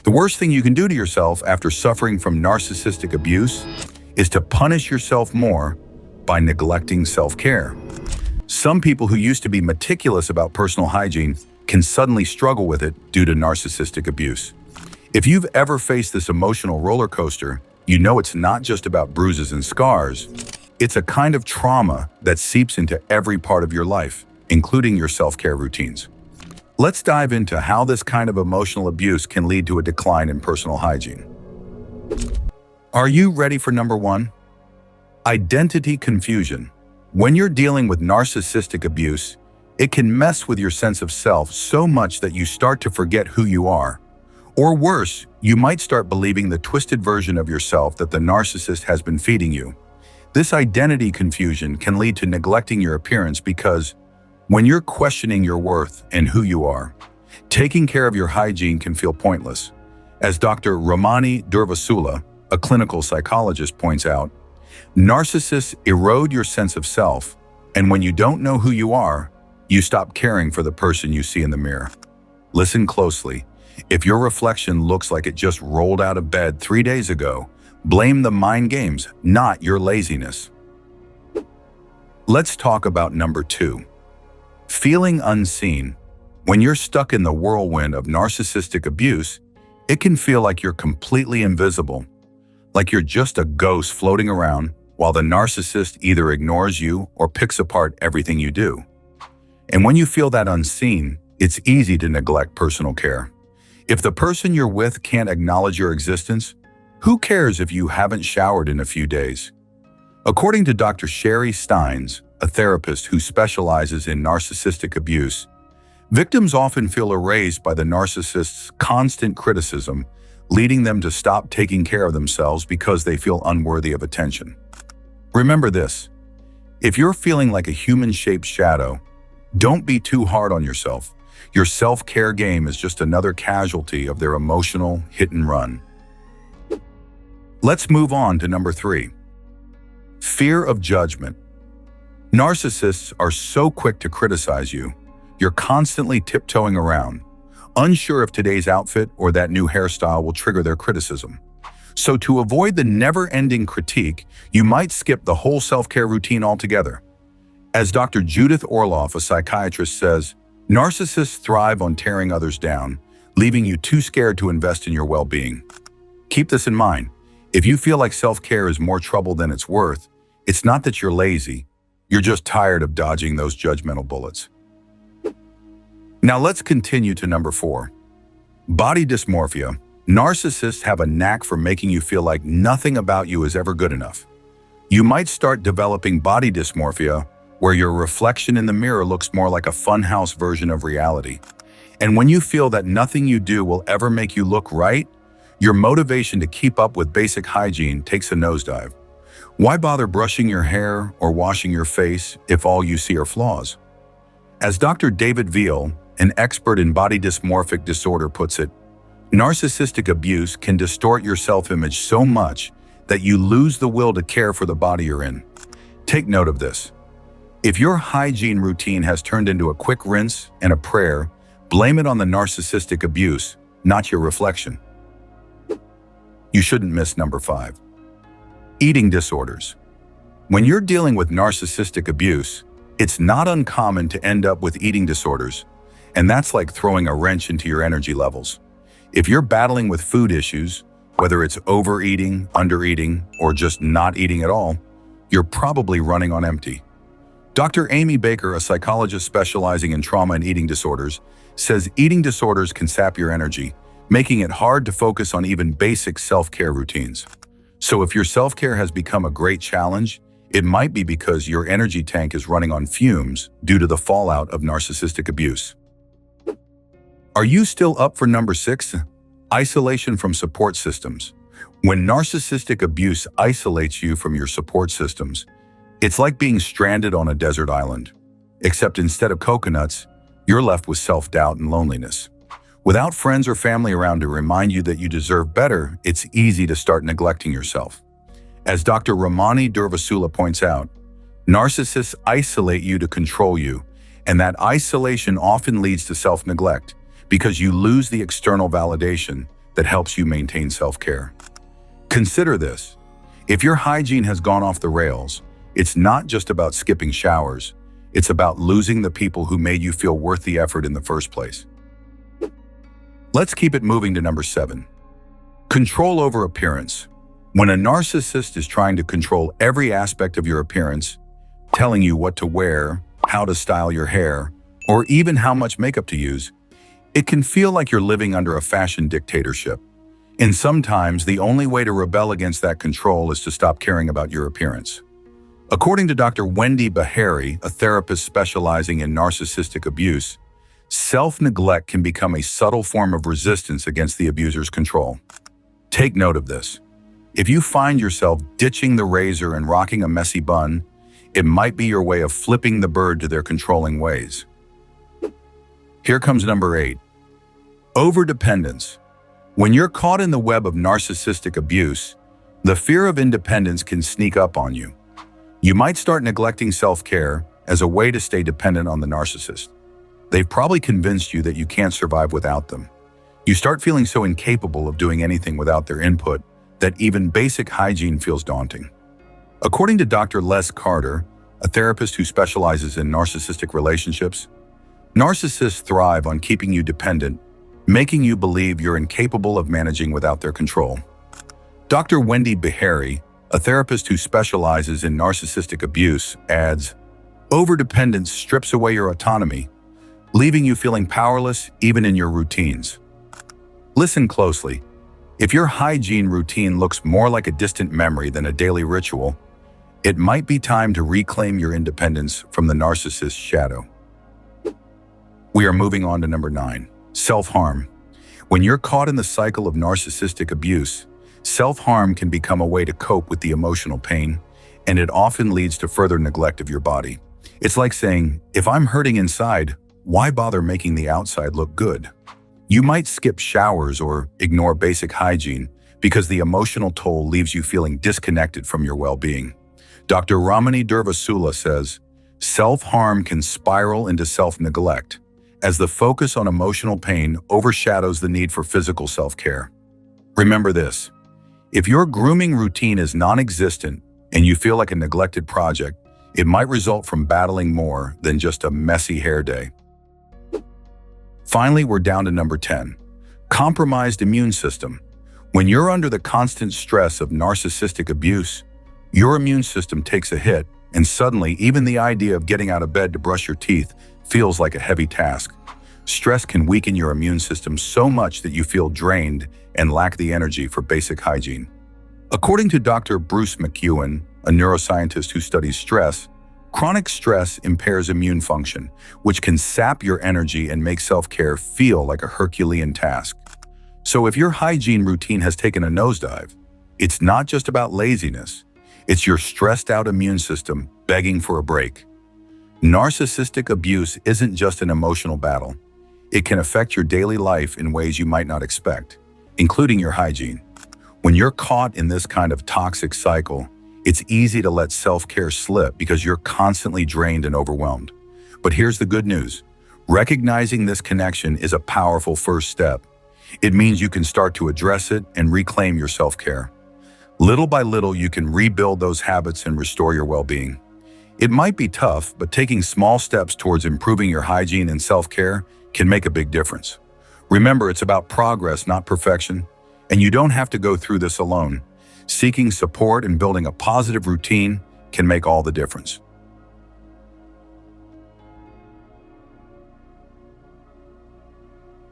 The worst thing you can do to yourself after suffering from narcissistic abuse is to punish yourself more by neglecting self-care. Some people who used to be meticulous about personal hygiene can suddenly struggle with it due to narcissistic abuse. If you've ever faced this emotional roller coaster, you know it's not just about bruises and scars. It's a kind of trauma that seeps into every part of your life, including your self-care routines. Let's dive into how this kind of emotional abuse can lead to a decline in personal hygiene. Are you ready for number 1? Identity confusion. When you're dealing with narcissistic abuse, it can mess with your sense of self so much that you start to forget who you are. Or worse, you might start believing the twisted version of yourself that the narcissist has been feeding you. This identity confusion can lead to neglecting your appearance because when you're questioning your worth and who you are, taking care of your hygiene can feel pointless. As Dr. Ramani Durvasula, a clinical psychologist, points out, narcissists erode your sense of self, and when you don't know who you are, you stop caring for the person you see in the mirror. Listen closely. If your reflection looks like it just rolled out of bed 3 days ago, blame the mind games, not your laziness. Let's talk about number 2. Feeling unseen. When you're stuck in the whirlwind of narcissistic abuse, it can feel like you're completely invisible, like you're just a ghost floating around while the narcissist either ignores you or picks apart everything you do. And when you feel that unseen, it's easy to neglect personal care. If the person you're with can't acknowledge your existence, who cares if you haven't showered in a few days? According to Dr. Sherry Steins, a therapist who specializes in narcissistic abuse, victims often feel erased by the narcissist's constant criticism, leading them to stop taking care of themselves because they feel unworthy of attention. Remember this: if you're feeling like a human-shaped shadow, don't be too hard on yourself. Your self-care game is just another casualty of their emotional hit and run. Let's move on to number 3. Fear of judgment. Narcissists are so quick to criticize you. You're constantly tiptoeing around, unsure if today's outfit or that new hairstyle will trigger their criticism. So to avoid the never-ending critique, you might skip the whole self-care routine altogether. As Dr. Judith Orloff, a psychiatrist, says, narcissists thrive on tearing others down, leaving you too scared to invest in your well-being. Keep this in mind. If you feel like self-care is more trouble than it's worth, it's not that you're lazy. You're just tired of dodging those judgmental bullets. Now let's continue to number 4. Body dysmorphia. Narcissists have a knack for making you feel like nothing about you is ever good enough. You might start developing body dysmorphia, where your reflection in the mirror looks more like a funhouse version of reality. And when you feel that nothing you do will ever make you look right, your motivation to keep up with basic hygiene takes a nosedive. Why bother brushing your hair or washing your face if all you see are flaws? As Dr. David Veal, an expert in body dysmorphic disorder, puts it, narcissistic abuse can distort your self-image so much that you lose the will to care for the body you're in. Take note of this. If your hygiene routine has turned into a quick rinse and a prayer, blame it on the narcissistic abuse, not your reflection. You shouldn't miss number 5. Eating disorders. When you're dealing with narcissistic abuse, it's not uncommon to end up with eating disorders, and that's like throwing a wrench into your energy levels. If you're battling with food issues, whether it's overeating, undereating, or just not eating at all, you're probably running on empty. Dr. Amy Baker, a psychologist specializing in trauma and eating disorders, says eating disorders can sap your energy, making it hard to focus on even basic self-care routines. So if your self-care has become a great challenge, it might be because your energy tank is running on fumes due to the fallout of narcissistic abuse. Are you still up for number 6? Isolation from support systems. When narcissistic abuse isolates you from your support systems, it's like being stranded on a desert island, except instead of coconuts, you're left with self-doubt and loneliness. Without friends or family around to remind you that you deserve better, it's easy to start neglecting yourself. As Dr. Ramani Durvasula points out, narcissists isolate you to control you, and that isolation often leads to self-neglect because you lose the external validation that helps you maintain self-care. Consider this. If your hygiene has gone off the rails, it's not just about skipping showers. It's about losing the people who made you feel worth the effort in the first place. Let's keep it moving to number 7. Control over appearance. When a narcissist is trying to control every aspect of your appearance, telling you what to wear, how to style your hair, or even how much makeup to use, it can feel like you're living under a fashion dictatorship. And sometimes the only way to rebel against that control is to stop caring about your appearance. According to Dr. Wendy Bahari, a therapist specializing in narcissistic abuse, self-neglect can become a subtle form of resistance against the abuser's control. Take note of this. If you find yourself ditching the razor and rocking a messy bun, it might be your way of flipping the bird to their controlling ways. Here comes number 8. Overdependence. When you're caught in the web of narcissistic abuse, the fear of independence can sneak up on you. You might start neglecting self-care as a way to stay dependent on the narcissist. They've probably convinced you that you can't survive without them. You start feeling so incapable of doing anything without their input that even basic hygiene feels daunting. According to Dr. Les Carter, a therapist who specializes in narcissistic relationships, narcissists thrive on keeping you dependent, making you believe you're incapable of managing without their control. Dr. Wendy Bahari, a therapist who specializes in narcissistic abuse, adds, overdependence strips away your autonomy, leaving you feeling powerless even in your routines. Listen closely. If your hygiene routine looks more like a distant memory than a daily ritual, it might be time to reclaim your independence from the narcissist's shadow. We are moving on to number 9, self-harm. When you're caught in the cycle of narcissistic abuse, self-harm can become a way to cope with the emotional pain, and it often leads to further neglect of your body. It's like saying, if I'm hurting inside, why bother making the outside look good? You might skip showers or ignore basic hygiene because the emotional toll leaves you feeling disconnected from your well-being. Dr. Ramani Durvasula says, self-harm can spiral into self-neglect as the focus on emotional pain overshadows the need for physical self-care. Remember this, if your grooming routine is non-existent and you feel like a neglected project, it might result from battling more than just a messy hair day. Finally, we're down to number 10, compromised immune system. When you're under the constant stress of narcissistic abuse, your immune system takes a hit, and suddenly even the idea of getting out of bed to brush your teeth feels like a heavy task. Stress can weaken your immune system so much that you feel drained and lack the energy for basic hygiene. According to Dr. Bruce McEwen, a neuroscientist who studies stress, chronic stress impairs immune function, which can sap your energy and make self-care feel like a Herculean task. So if your hygiene routine has taken a nosedive, it's not just about laziness, it's your stressed-out immune system begging for a break. Narcissistic abuse isn't just an emotional battle. It can affect your daily life in ways you might not expect, including your hygiene. When you're caught in this kind of toxic cycle, it's easy to let self-care slip because you're constantly drained and overwhelmed. But here's the good news. Recognizing this connection is a powerful first step. It means you can start to address it and reclaim your self-care. Little by little, you can rebuild those habits and restore your well-being. It might be tough, but taking small steps towards improving your hygiene and self-care can make a big difference. Remember, it's about progress, not perfection, and you don't have to go through this alone. Seeking support and building a positive routine can make all the difference.